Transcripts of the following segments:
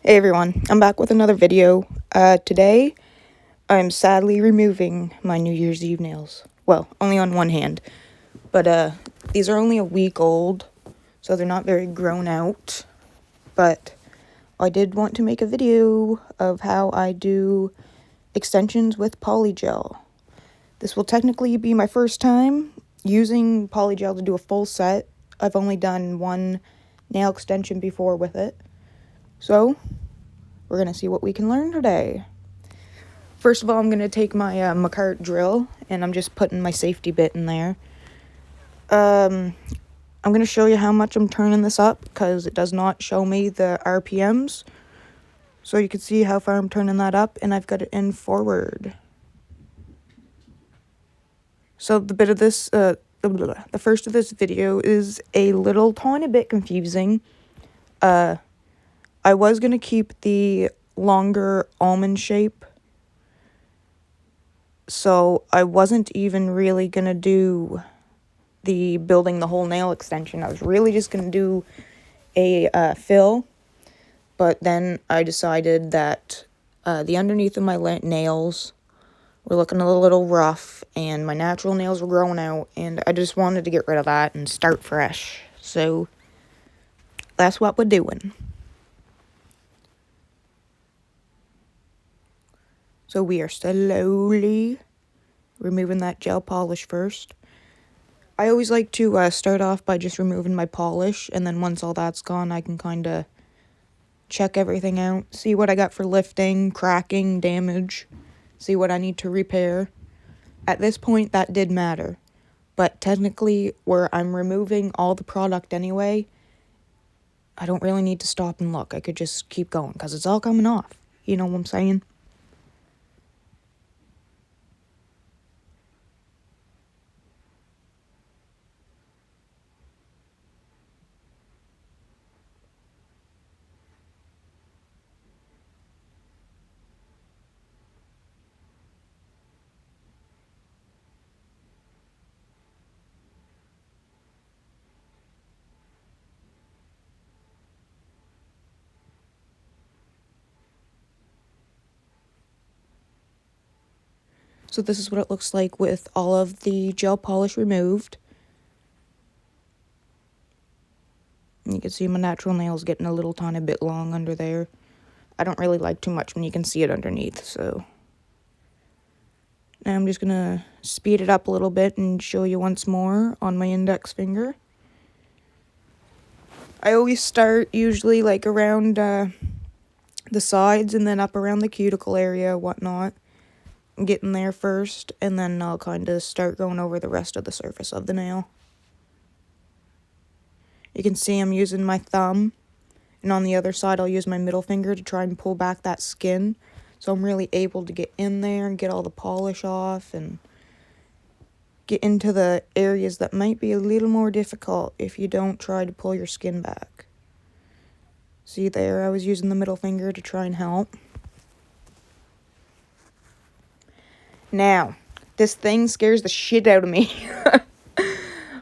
Hey everyone, I'm back with another video. Today, I'm sadly removing my New Year's Eve nails. Well, only on one hand. But, these are only a week old, so they're not very grown out. But I did want to make a video of how I do extensions with Polygel. This will technically be my first time using Polygel to do a full set. I've only done one nail extension before with it. So, we're going to see what we can learn today. First of all, I'm going to take my McCart drill, and I'm just putting my safety bit in there. I'm going to show you how much I'm turning this up, because it does not show me the RPMs. So you can see how far I'm turning that up, and I've got it in forward. So the bit of this, the first of this video is a little tiny bit confusing. I was going to keep the longer almond shape, so I wasn't even really going to do the building the whole nail extension. I was really just going to do a fill, but then I decided that the underneath of my nails were looking a little rough, and my natural nails were growing out, and I just wanted to get rid of that and start fresh. So that's what we're doing. So we are slowly removing that gel polish first. I always like to start off by just removing my polish, and then once all that's gone, I can kind of check everything out, see what I got for lifting, cracking, damage, see what I need to repair. At this point, that did matter, but technically, where I'm removing all the product anyway, I don't really need to stop and look. I could just keep going, because it's all coming off. You know what I'm saying? So this is what it looks like with all of the gel polish removed. You can see my natural nails getting a little tiny bit long under there. I don't really like too much when you can see it underneath, so now I'm just going to speed it up a little bit and show you once more on my index finger. I always start usually like around the sides and then up around the cuticle area, whatnot. I'm getting there first, and then I'll kind of start going over the rest of the surface of the nail. You can see I'm using my thumb, and on the other side I'll use my middle finger to try and pull back that skin, so I'm really able to get in there and get all the polish off and get into the areas that might be a little more difficult if you don't try to pull your skin back. See there, I was using the middle finger to try and help. Now, this thing scares the shit out of me.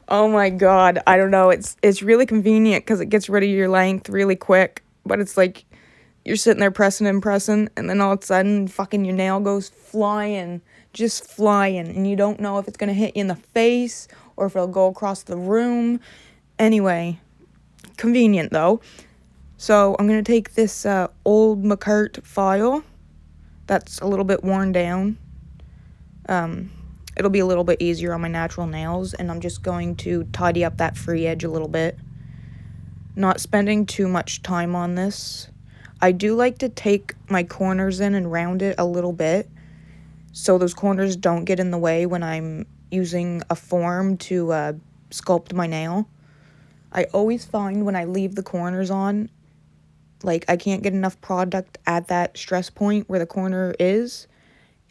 Oh my god, I don't know, it's really convenient because it gets rid of your length really quick, but it's like you're sitting there pressing and pressing, and then all of a sudden, fucking your nail goes flying, just flying, and you don't know if it's gonna hit you in the face or if it'll go across the room. Anyway, convenient though. So I'm gonna take this old McCart file that's a little bit worn down. It'll be a little bit easier on my natural nails, and I'm just going to tidy up that free edge a little bit. Not spending too much time on this. I do like to take my corners in and round it a little bit, so those corners don't get in the way when I'm using a form to sculpt my nail. I always find when I leave the corners on, like, I can't get enough product at that stress point where the corner is,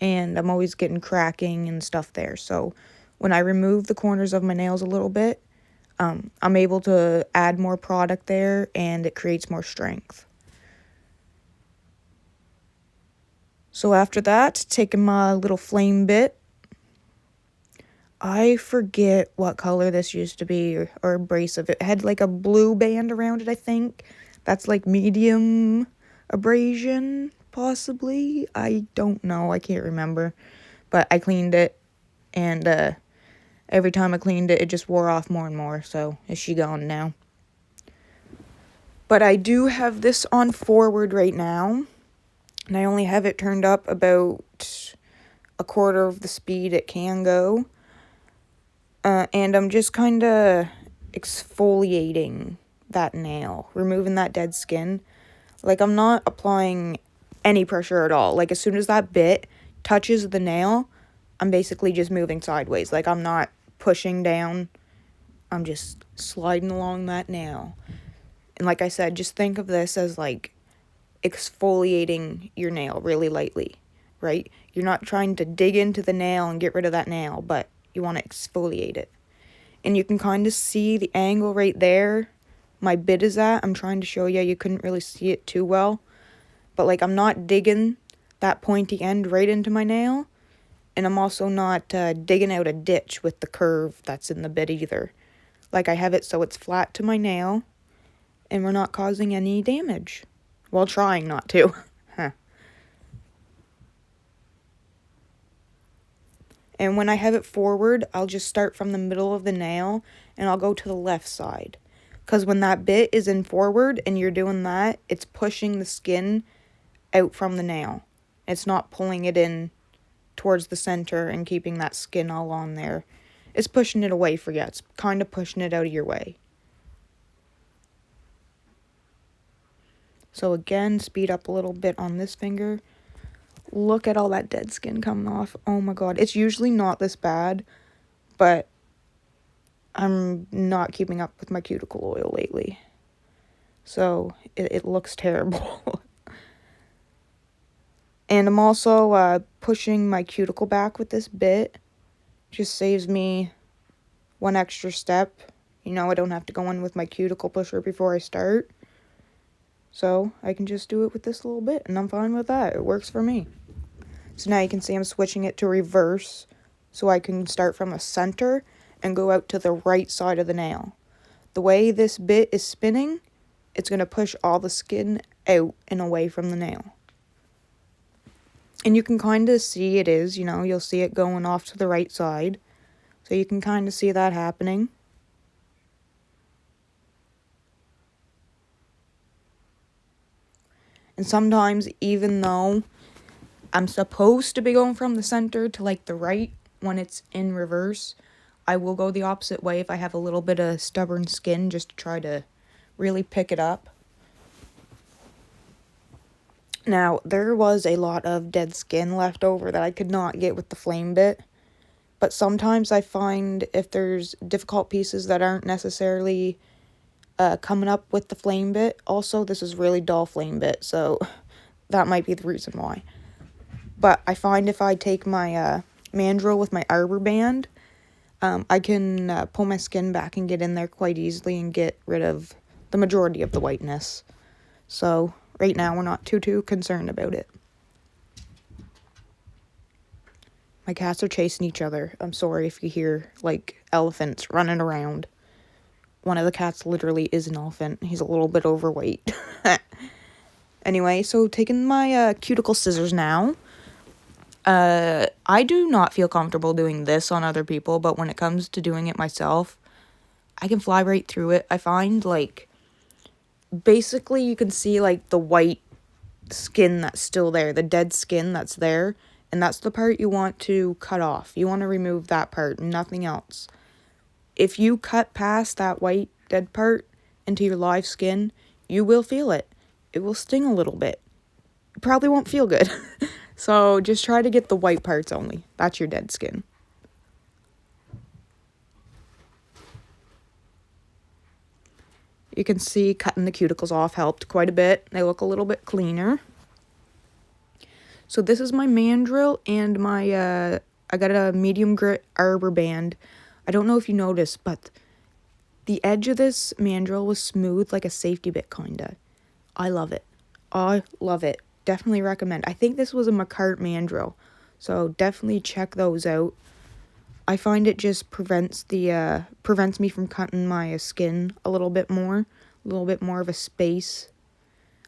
and I'm always getting cracking and stuff there. So when I remove the corners of my nails a little bit, I'm able to add more product there, and it creates more strength. So after that, taking my little flame bit, I forget what color this used to be, or abrasive. It had like a blue band around it, I think. That's like medium abrasion, possibly. I don't know. I can't remember. But I cleaned it, and every time I cleaned it, it just wore off more and more. So is she gone now? But I do have this on forward right now, and I only have it turned up about a quarter of the speed it can go. And I'm just kind of exfoliating that nail, removing that dead skin. Like, I'm not applying any pressure at all. Like, as soon as that bit touches the nail, I'm basically just moving sideways. Like, I'm not pushing down. I'm just sliding along that nail. And like I said, just think of this as, like, exfoliating your nail really lightly, right? You're not trying to dig into the nail and get rid of that nail, but you want to exfoliate it. And you can kind of see the angle right there my bit is at. I'm trying to show you. You couldn't really see it too well. But, like, I'm not digging that pointy end right into my nail. And I'm also not digging out a ditch with the curve that's in the bit either. Like, I have it so it's flat to my nail. And we're not causing any damage. While trying not to. And when I have it forward, I'll just start from the middle of the nail, and I'll go to the left side. Because when that bit is in forward and you're doing that, it's pushing the skin out from the nail. It's not pulling it in towards the center and keeping that skin all on there. It's pushing it away for you. It's kind of pushing it out of your way. So again, speed up a little bit on this finger. Look at all that dead skin coming off. Oh my god. It's usually not this bad, but I'm not keeping up with my cuticle oil lately. So it looks terrible. And I'm also pushing my cuticle back with this bit. Just saves me one extra step. You know, I don't have to go in with my cuticle pusher before I start. So I can just do it with this little bit, and I'm fine with that. It works for me. So now you can see I'm switching it to reverse so I can start from the center and go out to the right side of the nail. The way this bit is spinning, it's going to push all the skin out and away from the nail. And you can kind of see it is, you know, you'll see it going off to the right side. So you can kind of see that happening. And sometimes, even though I'm supposed to be going from the center to, like, the right when it's in reverse, I will go the opposite way if I have a little bit of stubborn skin, just to try to really pick it up. Now, there was a lot of dead skin left over that I could not get with the flame bit. But sometimes I find if there's difficult pieces that aren't necessarily coming up with the flame bit. Also, this is really dull flame bit, so that might be the reason why. But I find if I take my mandrel with my arbor band, I can pull my skin back and get in there quite easily and get rid of the majority of the whiteness. So right now we're not too concerned about it. My cats are chasing each other. I'm sorry if you hear, like, elephants running around. One of the cats literally is an elephant. He's a little bit overweight. Anyway, so taking my cuticle scissors now. I do not feel comfortable doing this on other people, but when it comes to doing it myself, I can fly right through it. I find, like, basically you can see, like, the white skin that's still there, the dead skin that's there, and that's the part you want to cut off. You want to remove that part, nothing else. If you cut past that white dead part into your live skin, you will feel it. It will sting a little bit. It probably won't feel good. So just try to get the white parts only. That's your dead skin. You can see cutting the cuticles off helped quite a bit. They look a little bit cleaner. So this is my mandrel and my, I got a medium grit arbor band. I don't know if you noticed, but the edge of this mandrel was smooth, like a safety bit, kinda. I love it. I love it. Definitely recommend. I think this was a McCart mandrel, so definitely check those out. I find it just prevents me from cutting my skin a little bit more of a space.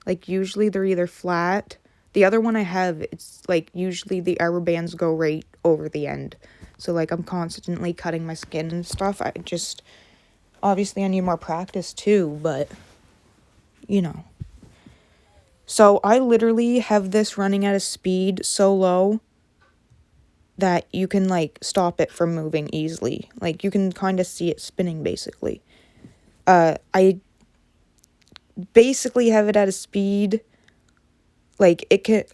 Like, usually they're either flat. The other one I have, it's, like, usually the rubber bands go right over the end. So, like, I'm constantly cutting my skin and stuff. Obviously I need more practice too, but, you know. So, I literally have this running at a speed so low that you can, like, stop it from moving easily. Like, you can kind of see it spinning, basically. I basically have it at a speed, like, it can,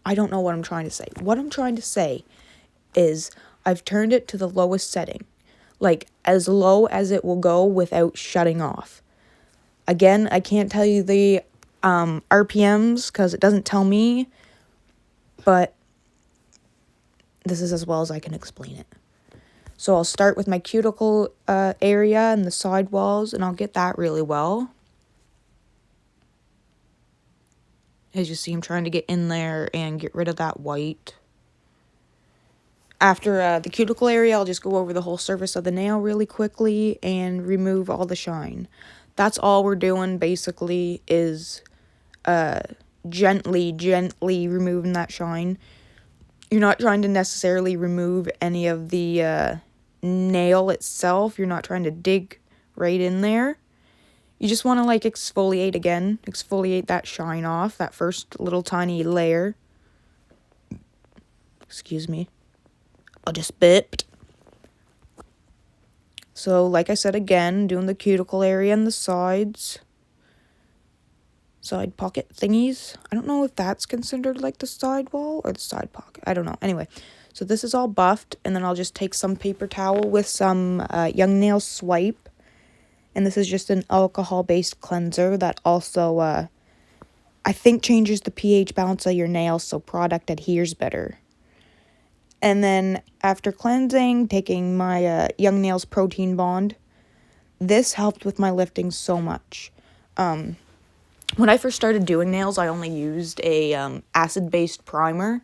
I don't know what I'm trying to say. What I'm trying to say is I've turned it to the lowest setting, like, as low as it will go without shutting off. Again, I can't tell you the RPMs because it doesn't tell me, but this is as well as I can explain it. So I'll start with my cuticle area and the side walls, and I'll get that really well. As you see, I'm trying to get in there and get rid of that white. After the cuticle area, I'll just go over the whole surface of the nail really quickly and remove all the shine. That's all we're doing, basically, is gently removing that shine. You're not trying to necessarily remove any of the nail itself. You're not trying to dig right in there. You just want to, like, exfoliate again. Exfoliate that shine off, that first little tiny layer. Excuse me. I just bipped. So, like I said again, doing the cuticle area and the sides. Side pocket thingies. I don't know if that's considered, like, the side wall or the side pocket. I don't know. Anyway, so this is all buffed, and then I'll just take some paper towel with some Young Nail Swipe. And this is just an alcohol-based cleanser that also, I think, changes the pH balance of your nails so product adheres better. And then after cleansing, taking my Young Nails Protein Bond. This helped with my lifting so much. When I first started doing nails, I only used a acid-based primer.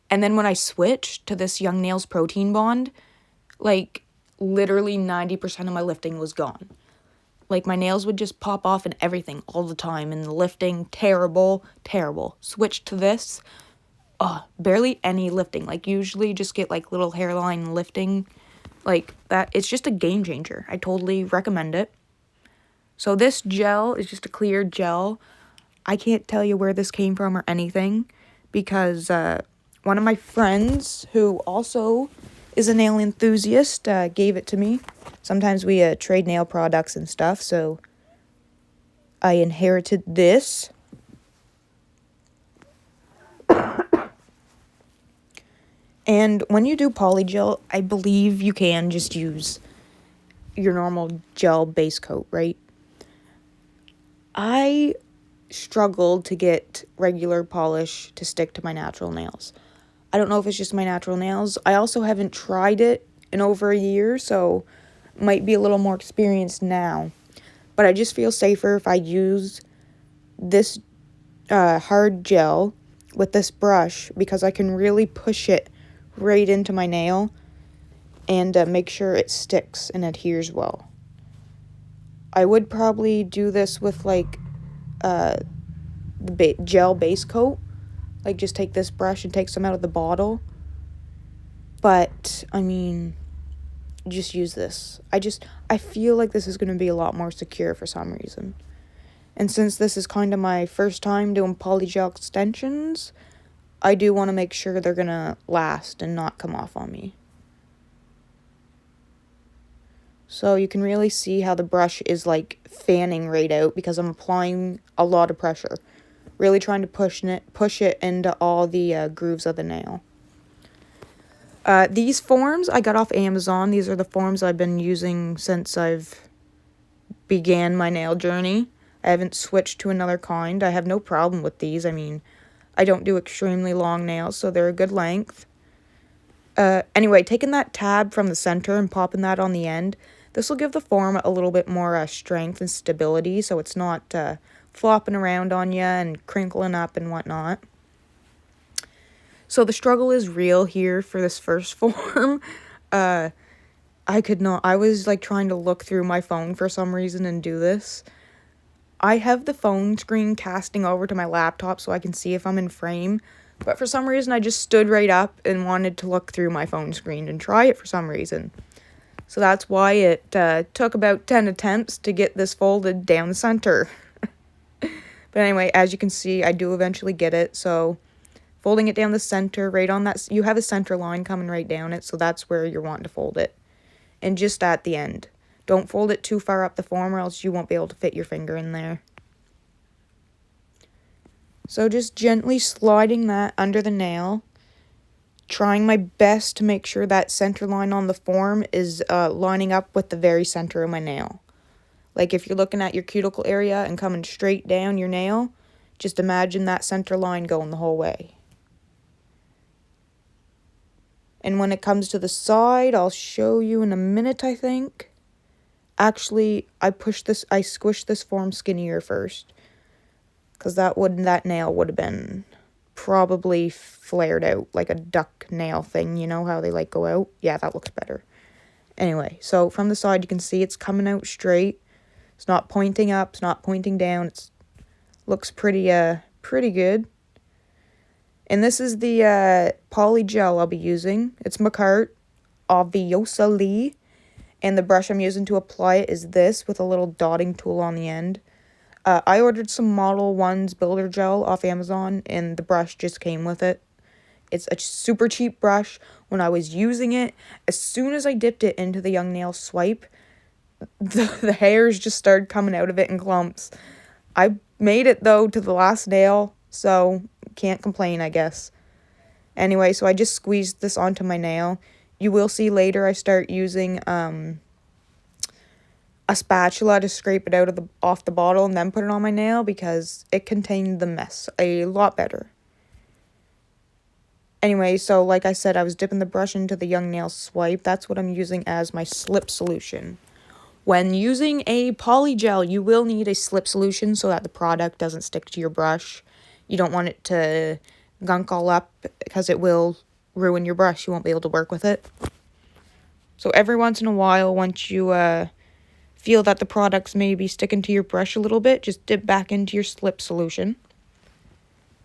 And then when I switched to this Young Nails Protein Bond, like, literally 90% of my lifting was gone. Like, my nails would just pop off and everything all the time. And the lifting, terrible. Switched to this, barely any lifting. Like, usually just get, like, little hairline lifting. Like, that, it's just a game changer. I totally recommend it. So this gel is just a clear gel. I can't tell you where this came from or anything. Because one of my friends, who also is a nail enthusiast, gave it to me. Sometimes we trade nail products and stuff, so I inherited this. And when you do polygel, I believe you can just use your normal gel base coat, right? I struggled to get regular polish to stick to my natural nails. I don't know if it's just my natural nails. I also haven't tried it in over a year, so might be a little more experienced now. But I just feel safer if I use this hard gel with this brush because I can really push it right into my nail and make sure it sticks and adheres well. I would probably do this with, like, the gel base coat. Like, just take this brush and take some out of the bottle. But, I mean, just use this. I feel like this is going to be a lot more secure for some reason. And since this is kind of my first time doing polygel extensions, I do want to make sure they're going to last and not come off on me. So you can really see how the brush is, like, fanning right out because I'm applying a lot of pressure. Really trying to push it into all the grooves of the nail. These forms I got off Amazon. These are the forms I've been using since I've began my nail journey. I haven't switched to another kind. I have no problem with these. I mean, I don't do extremely long nails, so they're a good length. Anyway, taking that tab from the center and popping that on the end, this will give the form a little bit more strength and stability, so it's not flopping around on you and crinkling up and whatnot. So the struggle is real here for this first form. I was, like, trying to look through my phone for some reason and do this. I have the phone screen casting over to my laptop so I can see if I'm in frame. But for some reason, I just stood right up and wanted to look through my phone screen and try it for some reason. So that's why it took about 10 attempts to get this folded down the center. But anyway, as you can see, I do eventually get it. So folding it down the center, right on that, you have a center line coming right down it. So that's where you're wanting to fold it. And just at the end. Don't fold it too far up the form or else you won't be able to fit your finger in there. So just gently sliding that under the nail. Trying my best to make sure that center line on the form is lining up with the very center of my nail. Like if you're looking at your cuticle area and coming straight down your nail, just imagine that center line going the whole way. And when it comes to the side, I'll show you in a minute, I think. Actually, I squished this form skinnier first. Because that nail would have been probably flared out like a duck nail thing. You know how they like go out? Yeah, that looks better. Anyway, so from the side you can see it's coming out straight. It's not pointing up, it's not pointing down. It looks pretty good. And this is the Polygel I'll be using. It's McCart, obviously. And the brush I'm using to apply it is this with a little dotting tool on the end. I ordered some Model 1's Builder Gel off Amazon, and the brush just came with it. It's a super cheap brush. When I was using it, as soon as I dipped it into the young nail swipe, the hairs just started coming out of it in clumps. I made it, though, to the last nail, so can't complain, I guess. Anyway, so I just squeezed this onto my nail. You will see later I start using a spatula to scrape it off the bottle and then put it on my nail because it contained the mess a lot better. Anyway, so like I said, I was dipping the brush into the young nail swipe. That's what I'm using as my slip solution. When using a polygel, you will need a slip solution so that the product doesn't stick to your brush. You don't want it to gunk all up because it will ruin your brush. You won't be able to work with it. So every once in a while, once you feel that the product's maybe sticking to your brush a little bit, just dip back into your slip solution.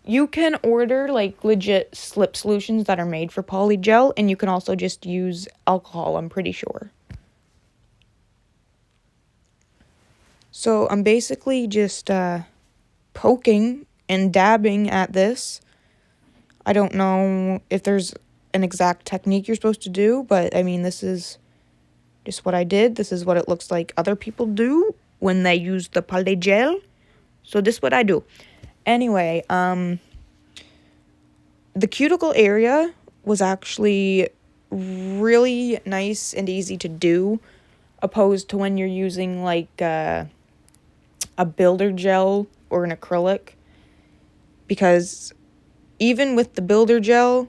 You can order like legit slip solutions that are made for polygel, and you can also just use alcohol, I'm pretty sure. So I'm basically just poking and dabbing at this. I don't know if there's an exact technique you're supposed to do, but I mean, this is just what I did. This is what it looks like other people do when they use the polygel. So this is what I do. Anyway, the cuticle area was actually really nice and easy to do, opposed to when you're using like a builder gel or an acrylic. Because even with the builder gel,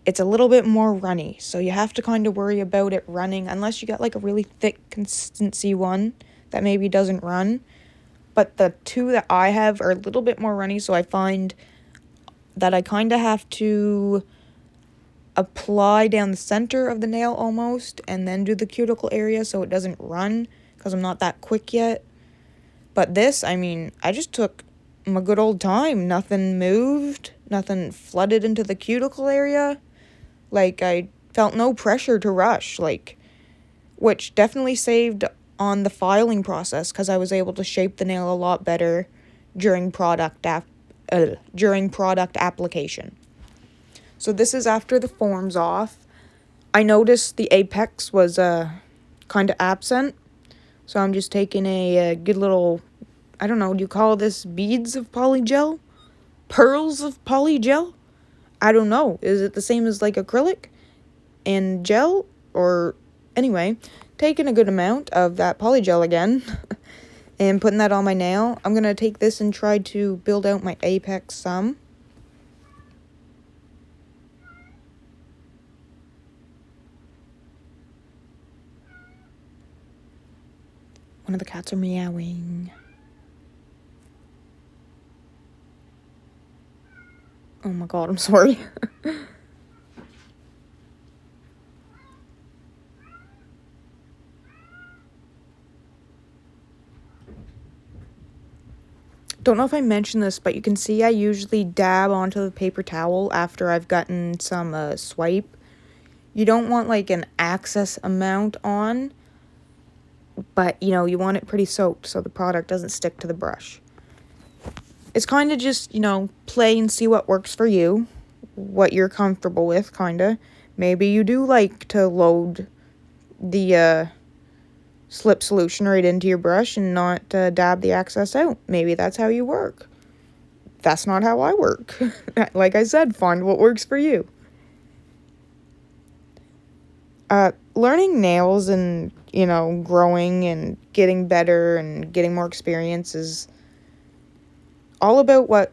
it's a little bit more runny, so you have to kind of worry about it running, unless you got like a really thick consistency one that maybe doesn't run. But the two that I have are a little bit more runny, so I find that I kind of have to apply down the center of the nail almost, and then do the cuticle area so it doesn't run, because I'm not that quick yet. But this, I mean, I just took my good old time. Nothing moved, nothing flooded into the cuticle area. Like, I felt no pressure to rush, like, which definitely saved on the filing process because I was able to shape the nail a lot better during product application. So this is after the form's off. I noticed the apex was kind of absent, so I'm just taking a good little, I don't know, do you call this beads of polygel? Pearls of polygel? I don't know. Is it the same as like acrylic and gel? Or anyway, taking a good amount of that polygel again and putting that on my nail. I'm going to take this and try to build out my apex some. One of the cats are meowing. Oh my god, I'm sorry. don't know if I mentioned this, but you can see I usually dab onto the paper towel after I've gotten some swipe. You don't want like an excess amount on, but you know, you want it pretty soaked so the product doesn't stick to the brush. It's kind of just, you know, play and see what works for you, what you're comfortable with, kind of. Maybe you do like to load the slip solution right into your brush and not dab the excess out. Maybe that's how you work. That's not how I work. Like I said, find what works for you. Learning nails and, you know, growing and getting better and getting more experience is all about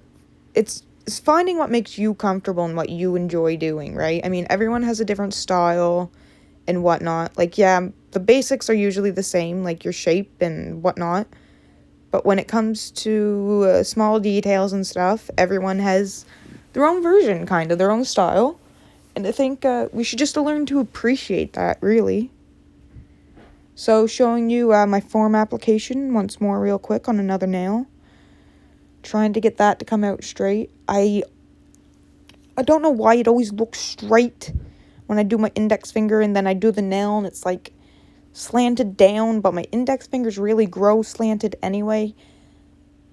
it's finding what makes you comfortable and what you enjoy doing, right? I mean, everyone has a different style and whatnot. Like, yeah, the basics are usually the same, like your shape and whatnot. But when it comes to small details and stuff, everyone has their own version, kind of, their own style. And I think we should just learn to appreciate that, really. So, showing you my form application once more real quick on another nail. Trying to get that to come out straight. I don't know why it always looks straight when I do my index finger and then I do the nail and it's like slanted down, but my index fingers really grow slanted anyway.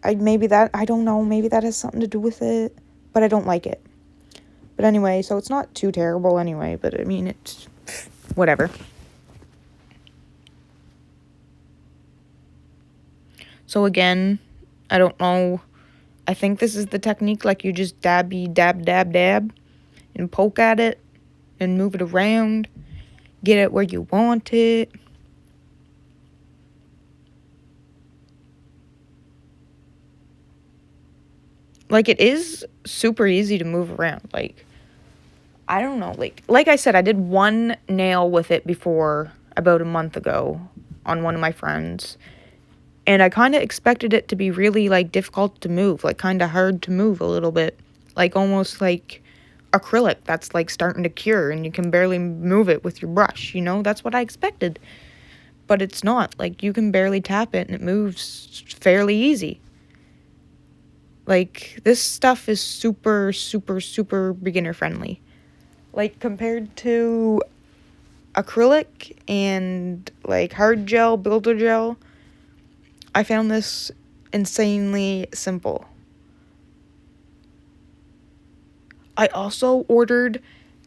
I don't know, maybe that has something to do with it, but I don't like it. But anyway, so it's not too terrible anyway, but I mean, it's whatever. So again, I don't know. I think this is the technique, like you just dab, and poke at it and move it around, get it where you want it. Like, it is super easy to move around. Like, I don't know. Like I said, I did one nail with it before about a month ago on one of my friends. And I kind of expected it to be really, like, difficult to move. Like, kind of hard to move a little bit. Like, almost like acrylic that's, like, starting to cure. And you can barely move it with your brush, you know? That's what I expected. But it's not. Like, you can barely tap it and it moves fairly easy. Like, this stuff is super, super, super beginner friendly. Like, compared to acrylic and, like, hard gel, builder gel, I found this insanely simple. I also ordered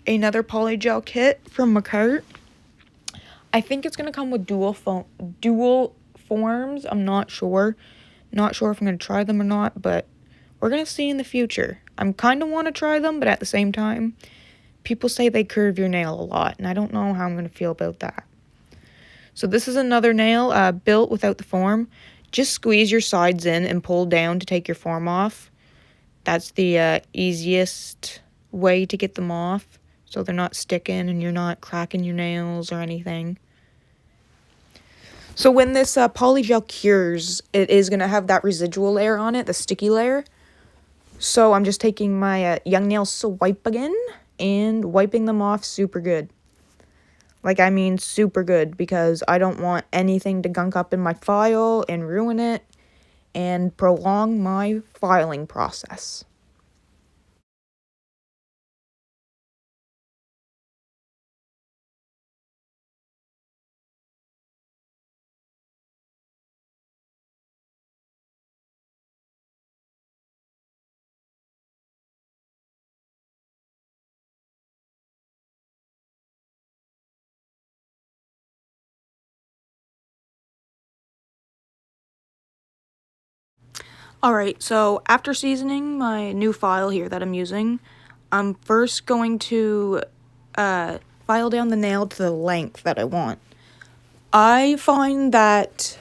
another Polygel kit from Macart. I think it's going to come with dual forms. I'm not sure. Not sure if I'm going to try them or not, but we're going to see in the future. I'm kind of want to try them, but at the same time, people say they curve your nail a lot, and I don't know how I'm going to feel about that. So this is another nail built without the form. Just squeeze your sides in and pull down to take your form off. That's the easiest way to get them off, so they're not sticking and you're not cracking your nails or anything. So when this polygel cures, it is going to have that residual layer on it, the sticky layer. So I'm just taking my Young Nail swipe again and wiping them off super good. Like, I mean super good, because I don't want anything to gunk up in my file and ruin it and prolong my filing process. Alright, so after seasoning my new file here that I'm using, I'm first going to file down the nail to the length that I want. I find that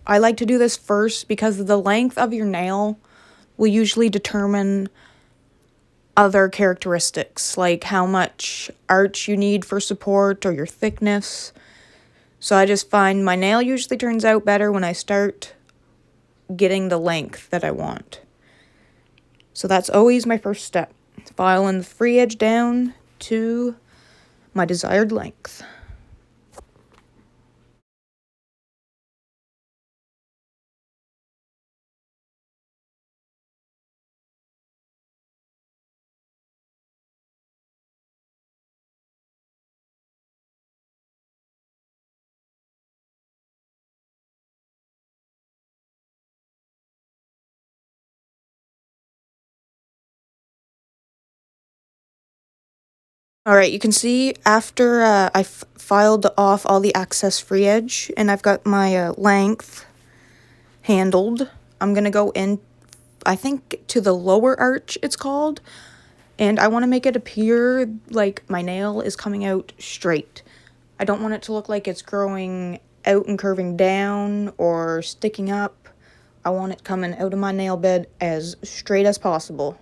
I like to do this first because the length of your nail will usually determine other characteristics, like how much arch you need for support or your thickness. So I just find my nail usually turns out better when I start getting the length that I want. So that's always my first step. Filing the free edge down to my desired length. Alright, you can see after I filed off all the excess free edge, and I've got my length handled, I'm gonna go in, I think, to the lower arch, it's called, and I want to make it appear like my nail is coming out straight. I don't want it to look like it's growing out and curving down or sticking up. I want it coming out of my nail bed as straight as possible.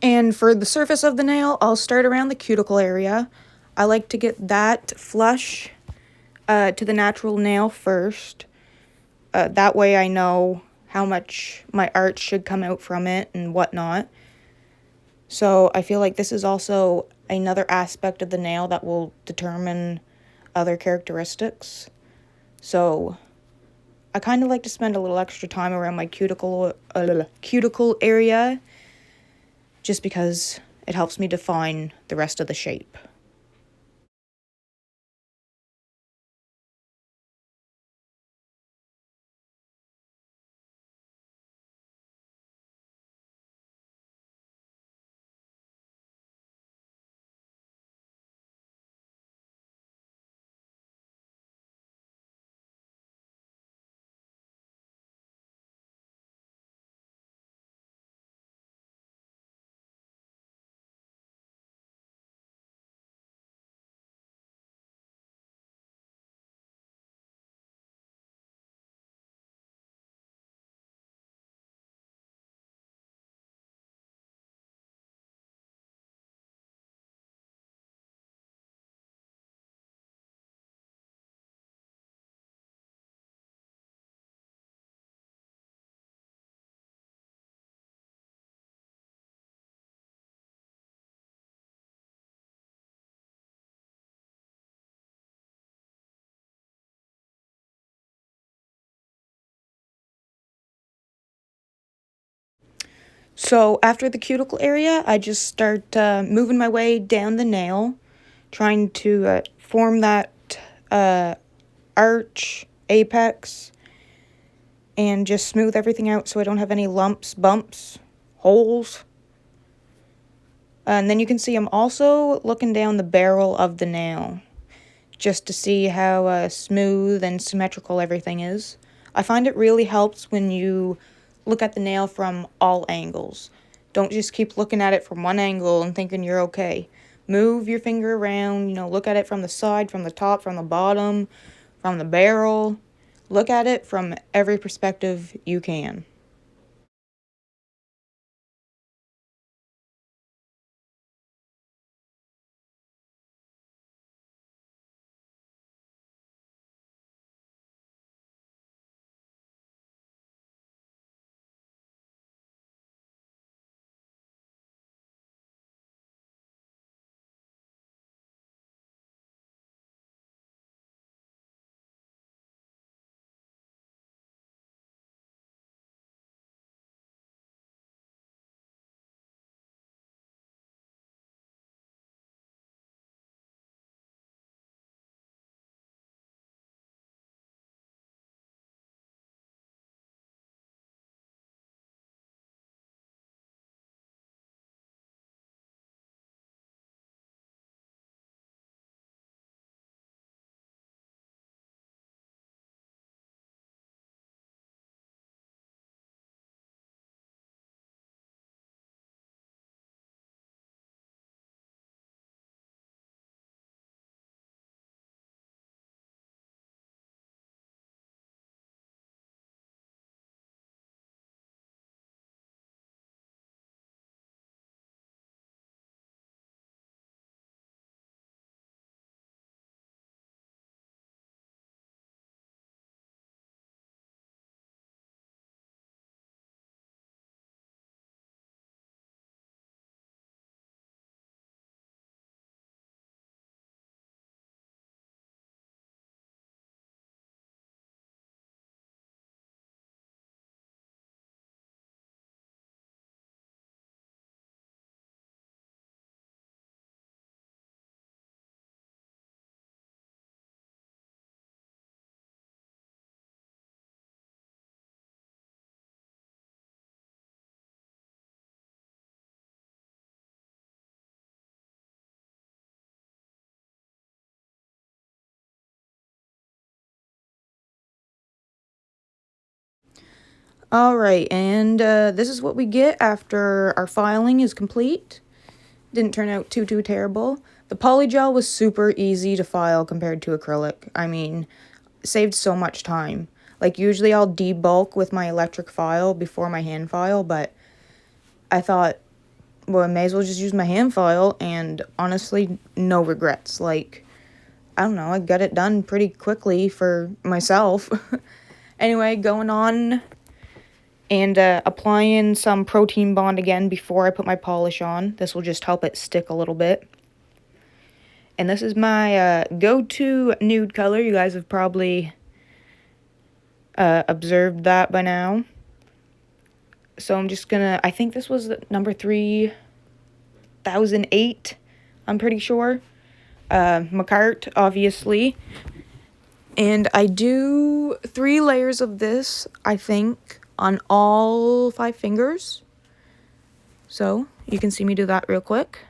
And for the surface of the nail, I'll start around the cuticle area. I like to get that flush to the natural nail first. That way I know how much my arch should come out from it and whatnot. So I feel like this is also another aspect of the nail that will determine other characteristics. So I kind of like to spend a little extra time around my cuticle area just because it helps me define the rest of the shape. So after the cuticle area, I just start moving my way down the nail, trying to form that uh, arch, apex, and just smooth everything out so I don't have any lumps, bumps, holes. And then you can see I'm also looking down the barrel of the nail just to see how smooth and symmetrical everything is. I find it really helps when you look at the nail from all angles. Don't just keep looking at it from one angle and thinking you're okay. Move your finger around, look at it from the side, from the top, from the bottom, from the barrel. Look at it from every perspective you can. Alright, and this is what we get after our filing is complete. Didn't turn out too terrible. The Polygel was super easy to file compared to acrylic. I mean, saved so much time. Like, usually I'll debulk with my electric file before my hand file, but I thought, well, I may as well just use my hand file, and honestly, no regrets. Like, I don't know, I got it done pretty quickly for myself. Anyway, going on and applying some protein bond again before I put my polish on. This will just help it stick a little bit. And this is my go-to nude color. You guys have probably observed that by now. So I'm just gonna, I think this was number 3008, I'm pretty sure. Macart, obviously. And I do 3 layers of this, I think, on all 5 fingers. So you can see me do that real quick.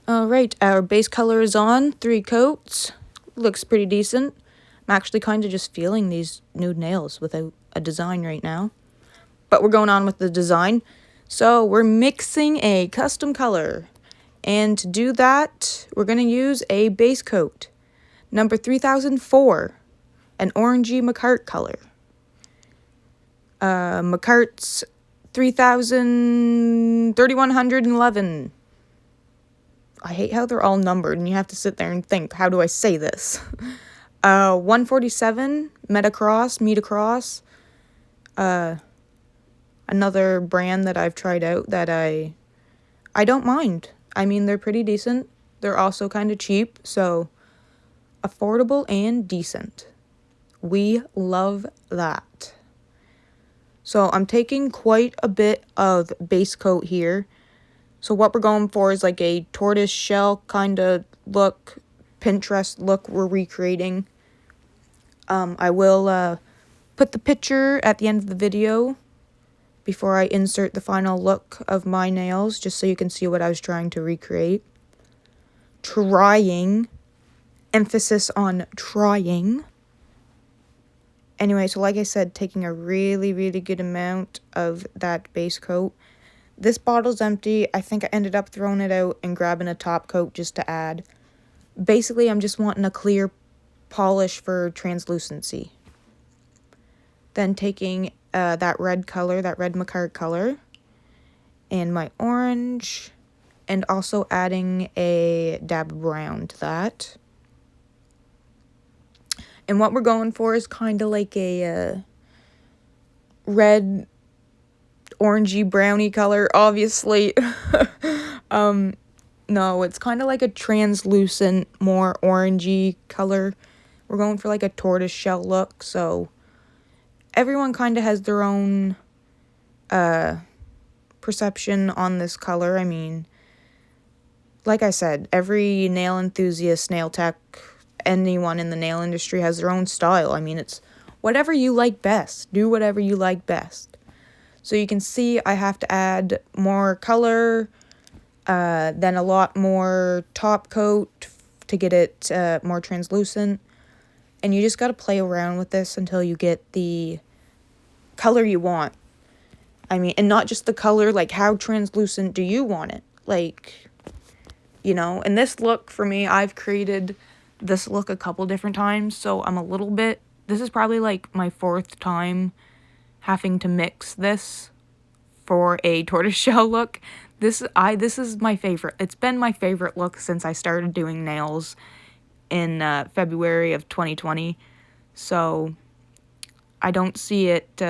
Alright, our base color is on, 3 coats. Looks pretty decent. I'm actually kind of just feeling these nude nails without a design right now. But we're going on with the design. So we're mixing a custom color. And to do that, we're going to use a base coat. Number 3004, an orangey Macart color. Macart's 3111. I hate how they're all numbered, and you have to sit there and think, how do I say this? 147, Metacross. Another brand that I've tried out that I don't mind. I mean, they're pretty decent. They're also kind of cheap, so affordable and decent. We love that. So I'm taking quite a bit of base coat here. So what we're going for is like a tortoise shell kind of look, Pinterest look we're recreating. I will put the picture at the end of the video before I insert the final look of my nails, just so you can see what I was trying to recreate. Emphasis on trying. Anyway, so like I said, taking a really, really good amount of that base coat. This bottle's empty. I think I ended up throwing it out and grabbing a top coat just to add. Basically, I'm just wanting a clear polish for translucency. Then taking that red color, that red Macart color, and my orange, and also adding a dab of brown to that. And what we're going for is kind of like a red, orangey, browny color, obviously. No, it's kind of like a translucent, more orangey color. We're going for like a tortoise shell look, so everyone kind of has their own perception on this color. I mean, like I said, every nail enthusiast, nail tech, anyone in the nail industry has their own style. I mean, it's whatever you like best. Do whatever you like best. So you can see I have to add more color, then a lot more top coat to get it more translucent. And you just got to play around with this until you get the color you want. I mean, and not just the color, like how translucent do you want it? Like, you know, and this look for me, I've created this look a couple different times, so I'm a little bit, this is probably like my 4th time having to mix this for a tortoiseshell look. This is my favorite. It's been my favorite look since I started doing nails in February of 2020. So I don't see it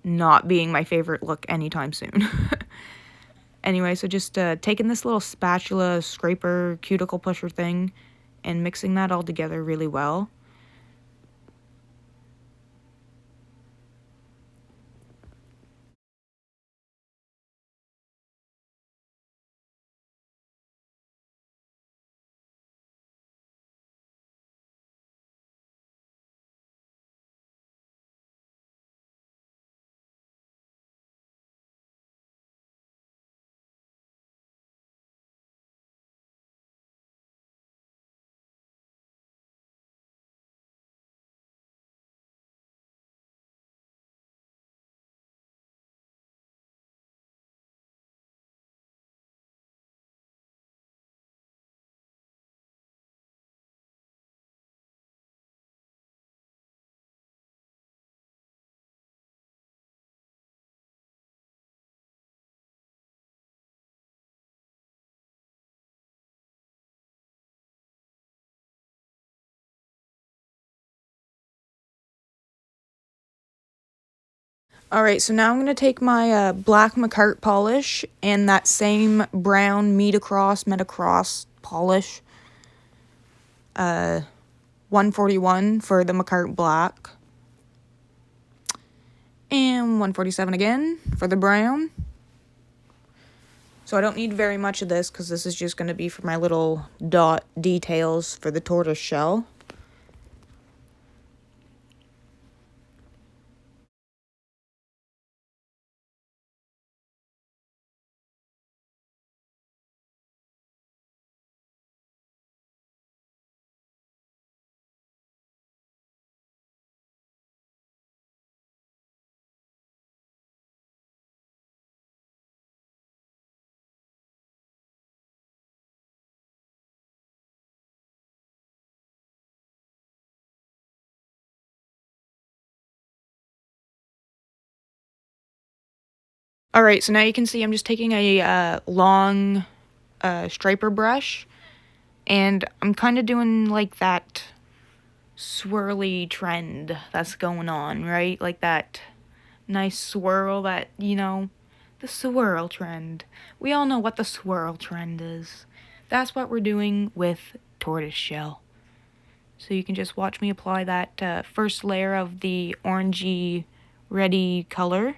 not being my favorite look anytime soon. Anyway, so just taking this little spatula, scraper, cuticle pusher thing and mixing that all together really well. Alright, so now I'm going to take my black McCart polish and that same brown Metacross polish. 141 for the McCart black. And 147 again for the brown. So I don't need very much of this because this is just going to be for my little dot details for the tortoise shell. Alright, so now you can see I'm just taking a long striper brush, and I'm kind of doing like that swirly trend that's going on, right? Like that nice swirl that, you know, the swirl trend. We all know what the swirl trend is. That's what we're doing with tortoiseshell. So you can just watch me apply that first layer of the orangey reddy color.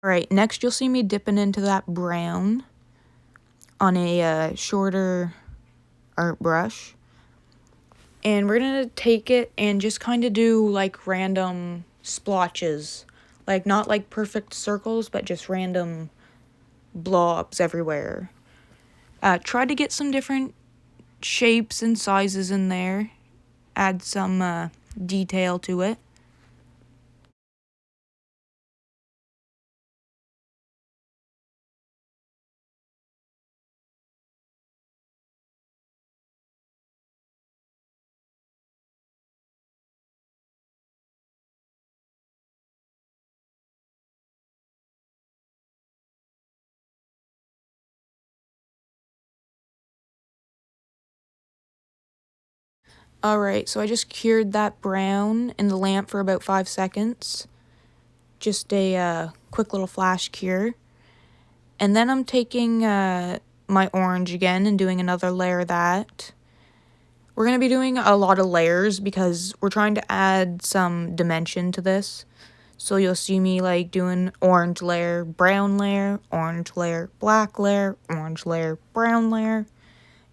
Alright, next you'll see me dipping into that brown on a shorter art brush. And we're going to take it and just kind of do like random splotches. Like not like perfect circles, but just random blobs everywhere. Try to get some different shapes and sizes in there. Add some detail to it. Alright, so I just cured that brown in the lamp for about 5 seconds. Just a quick little flash cure. And then I'm taking my orange again and doing another layer of that. We're going to be doing a lot of layers because we're trying to add some dimension to this. So you'll see me like doing orange layer, brown layer, orange layer, black layer, orange layer, brown layer,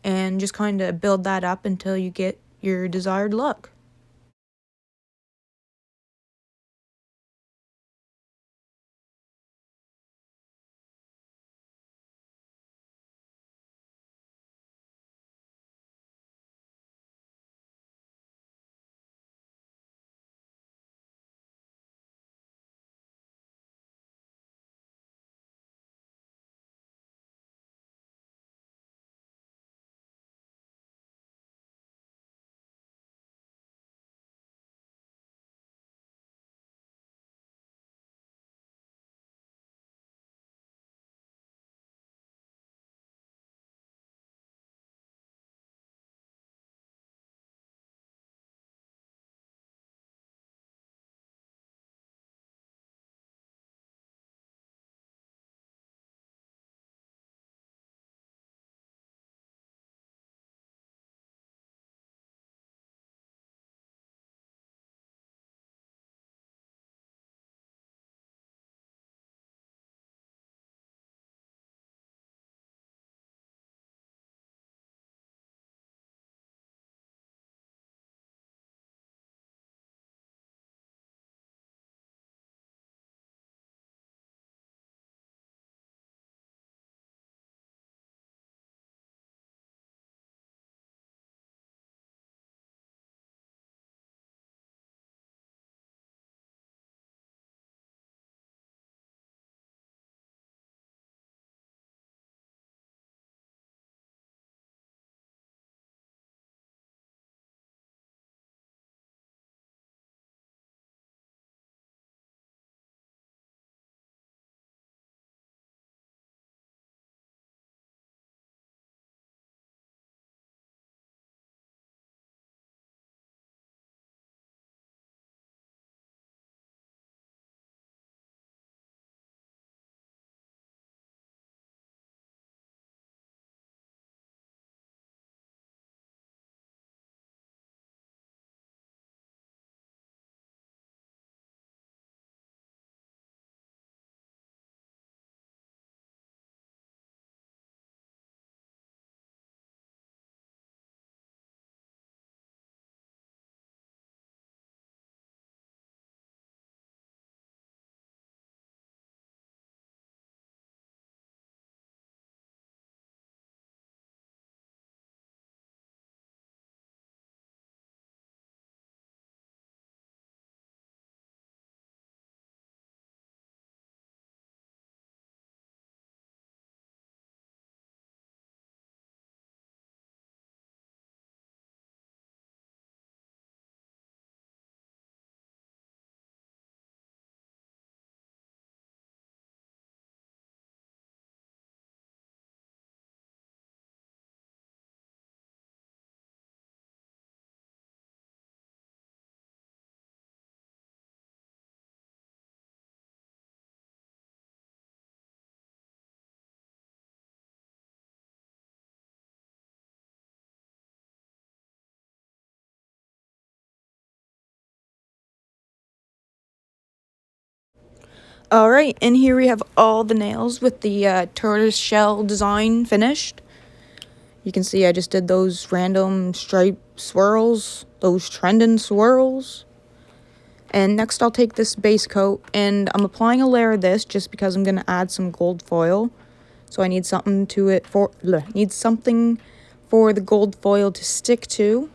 and just kind of build that up until you get your desired look. Alright, and here we have all the nails with the tortoise shell design finished. You can see I just did those random stripe swirls, those trending swirls. And next I'll take this base coat, and I'm applying a layer of this just because I'm going to add some gold foil. So I need something need something for the gold foil to stick to.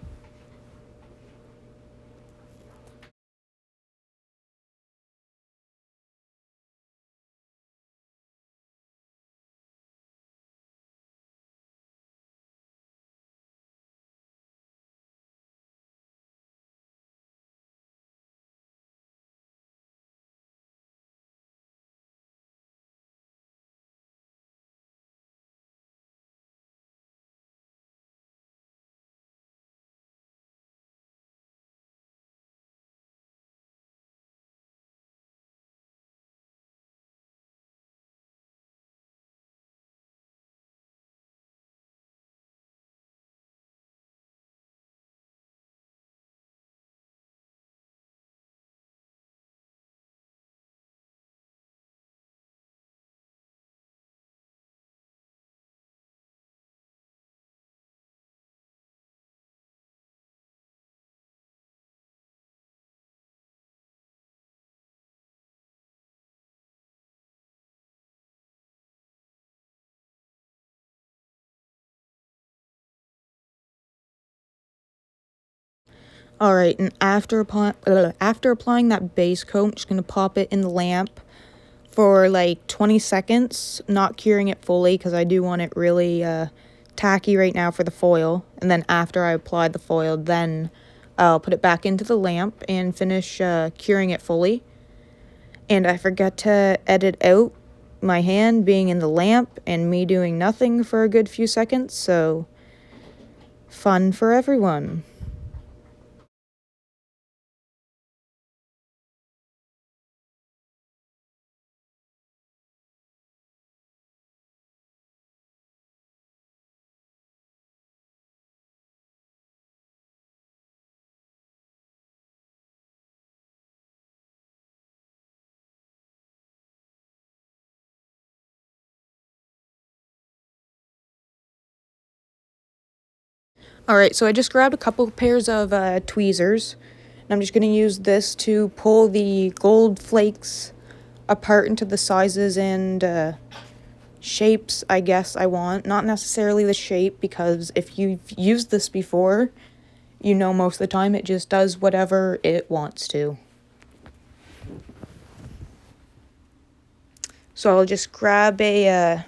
Alright, and after applying that base coat, I'm just going to pop it in the lamp for like 20 seconds, not curing it fully because I do want it really tacky right now for the foil. And then after I apply the foil, then I'll put it back into the lamp and finish curing it fully. And I forget to edit out my hand being in the lamp and me doing nothing for a good few seconds, so fun for everyone. Alright, so I just grabbed a couple pairs of tweezers, and I'm just going to use this to pull the gold flakes apart into the sizes and shapes I guess I want. Not necessarily the shape, because if you've used this before, you know most of the time it just does whatever it wants to. So I'll just grab a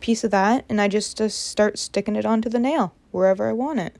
piece of that, and I just start sticking it onto the nail wherever I want it.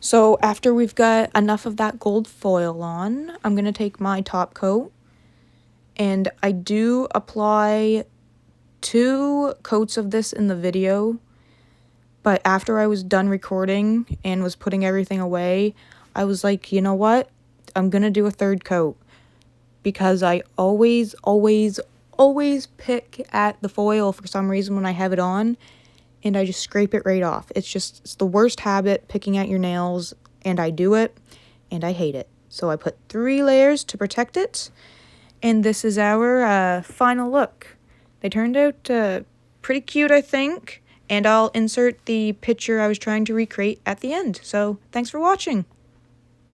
So after we've got enough of that gold foil on, I'm going to take my top coat, and I do apply 2 coats of this in the video, but after I was done recording and was putting everything away, I was like, you know what? I'm going to do a 3rd coat, because I always pick at the foil for some reason when I have it on, and I just scrape it right off. It's the worst habit, picking at your nails, and I do it, and I hate it. So I put 3 layers to protect it, and this is our final look. They turned out pretty cute, I think, and I'll insert the picture I was trying to recreate at the end. So thanks for watching.